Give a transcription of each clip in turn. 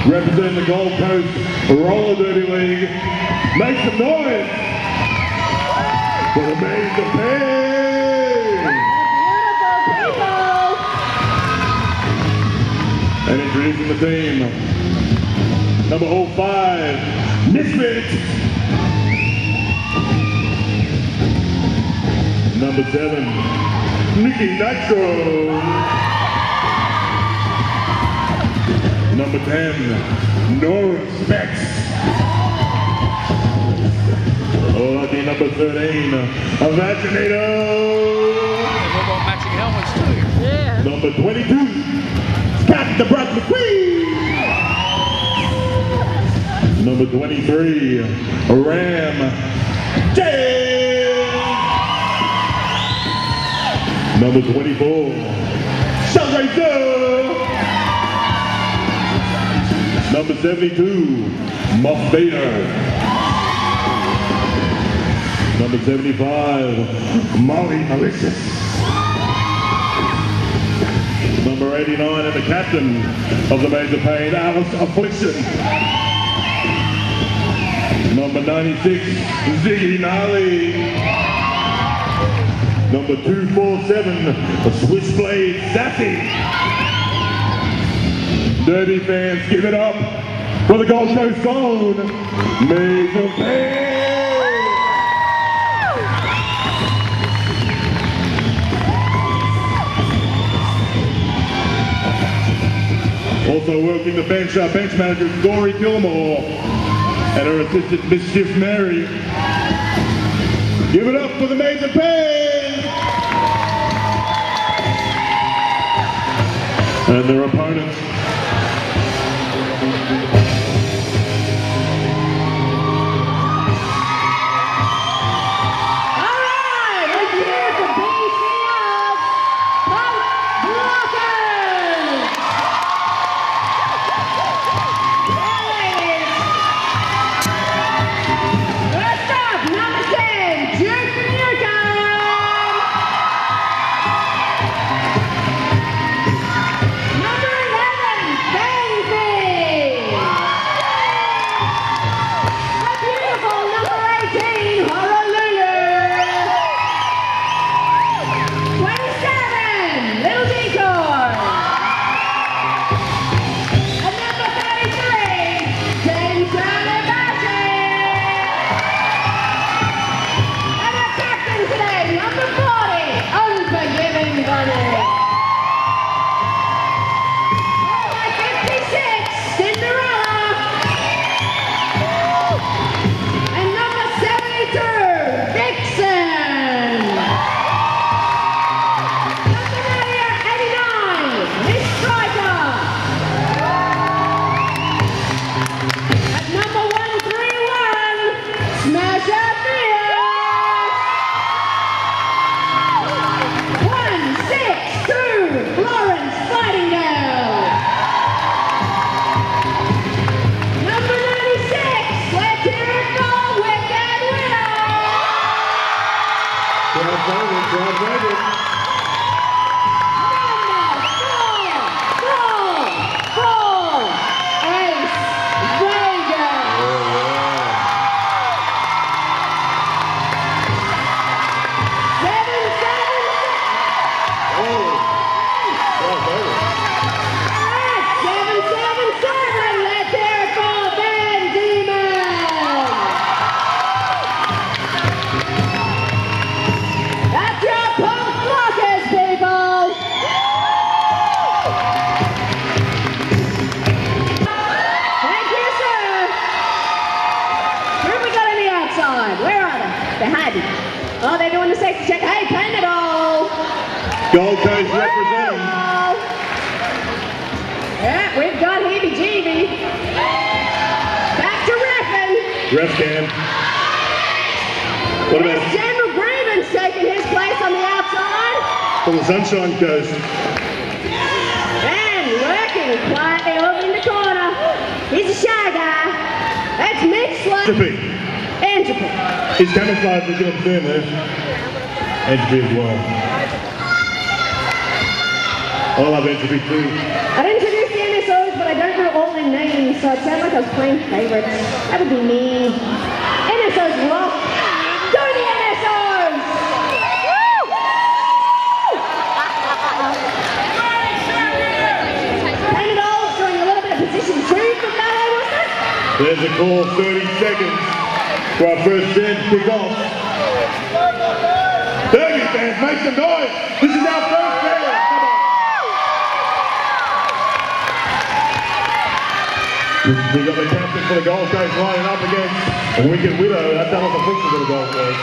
Representing the Gold Coast Roller Derby League, make some noise for the Maids of Pain! Beautiful people! And introducing the team, number 05, Misfit. Number 7, Nikki Nitro. Number 10, Nora Specs. Lucky number 13, Vaginator. We've got matching helmets too. Yeah. Number 22, Scott the Brat McQueen. Number 23, Ram J. Number 24, Shellraiser. Number 72, Moff Vader. Number 75, Molly Malicious. Number 89, and the captain of the Maids of Pain, Alice Affliction. Number 96, Ziggy Gnarly. Number 247, Switchblade Sassy. Derby fans, give it up for the Gold Coast own Maids of Pain. Also working the bench, our bench manager Dory Gilmore and her assistant Mischief Mary. Give it up for the Maids of Pain. And their opponents. Oh, they're doing the safety check. Hey, Panadol! Gold Coast representing. Yeah, we've got heebie-jeebie. Back to reffing. Ref cam. What about General Grievance taking his place on the outside. from the Sunshine Coast? And working quietly over in the corner. He's a shy guy. That's Mick Slade. Entropy. His camouflage is going to be there. Entropy as well. I love Entropy too. I'd introduce the NSOs, but I don't know all their names, so it sounds like I was playing favourites. That would be mean. NSOs rock. Go the NSOs! Panadol's doing a little bit of position 2 from that, wasn't it? There's a call, 30 seconds for our first jam to kick off. 30 fans, make some noise! This is our first jam! Come on! We've got the captain for the Gold Coast lining up against Wicked Widow. That's Alice Affliction for the Gold Coast.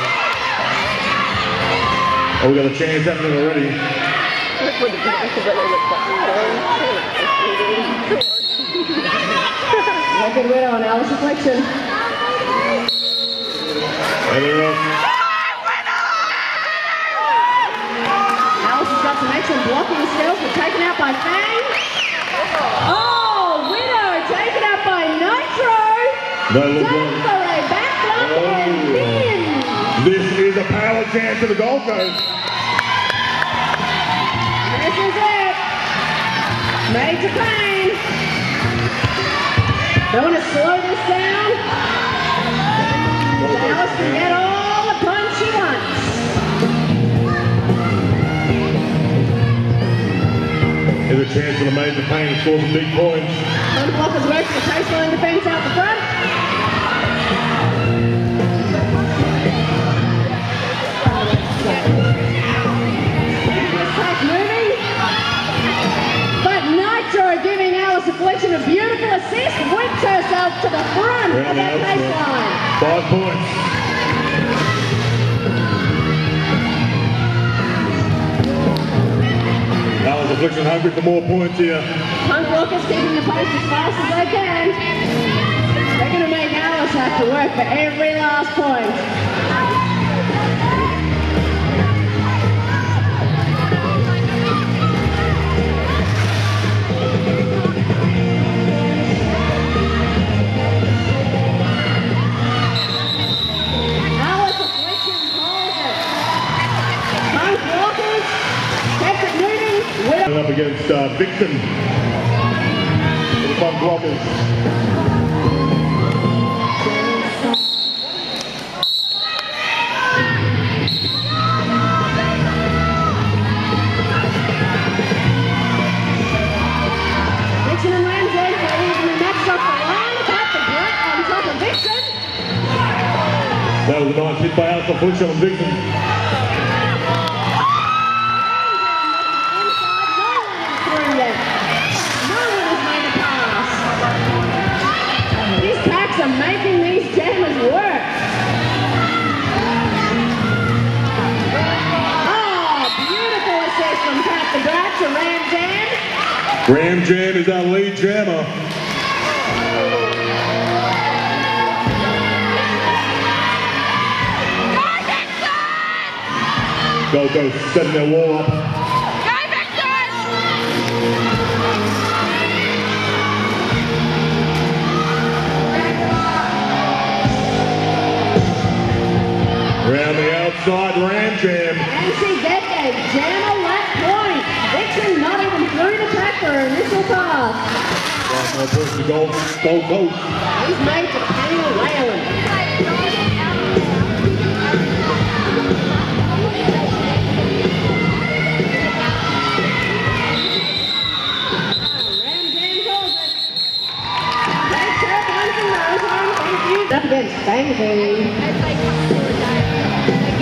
Oh, we've got a chance happening already. Wicked Widow and Alice Affliction. And they're off. Alice has got some excellent blocking skills, but taken out by Fang. Oh, Widow taken out by Nitro. They look Done good. for a backlap and win. This is a power chance to the Gold Coast. This is it. Major Pain. They want to slow this down. Alice can get all the punch she wants. Here's a chance for the Major Pain to score some big points. Front blockers work the baseline defense out the front. Attack moving. But Nitro giving Alice Affliction a beautiful assist, whips herself to the front of that baseline. 5 points. Alice Affliction hungry for more points here. Punk blockers keeping the post as fast as they can. They're going to make Alice have to work for every last point. Alice Affliction calls it. Punk blockers kept it moving. Widow. Up against Vixen. The Punk Blockers. Vixen and Ramsey for even matched off the line. Pat the Brett on top of Vixen. That was a nice hit by Alice Affliction on Vixen. These packs are making these jammers work. Oh, beautiful assist from Pat the Brat to Ram Jam. Ram Jam is our lead jammer. Gold Coast setting their wall up. Around the outside, Ram Jam. And she gets a jammer left point. Vixen not even through the pack for her initial pass. Right, no points to Gold Coast. He's made to Penny Whalen. Ram Jam calls it. Takes her punch and nose home. Thank you. Up against Bang Bang.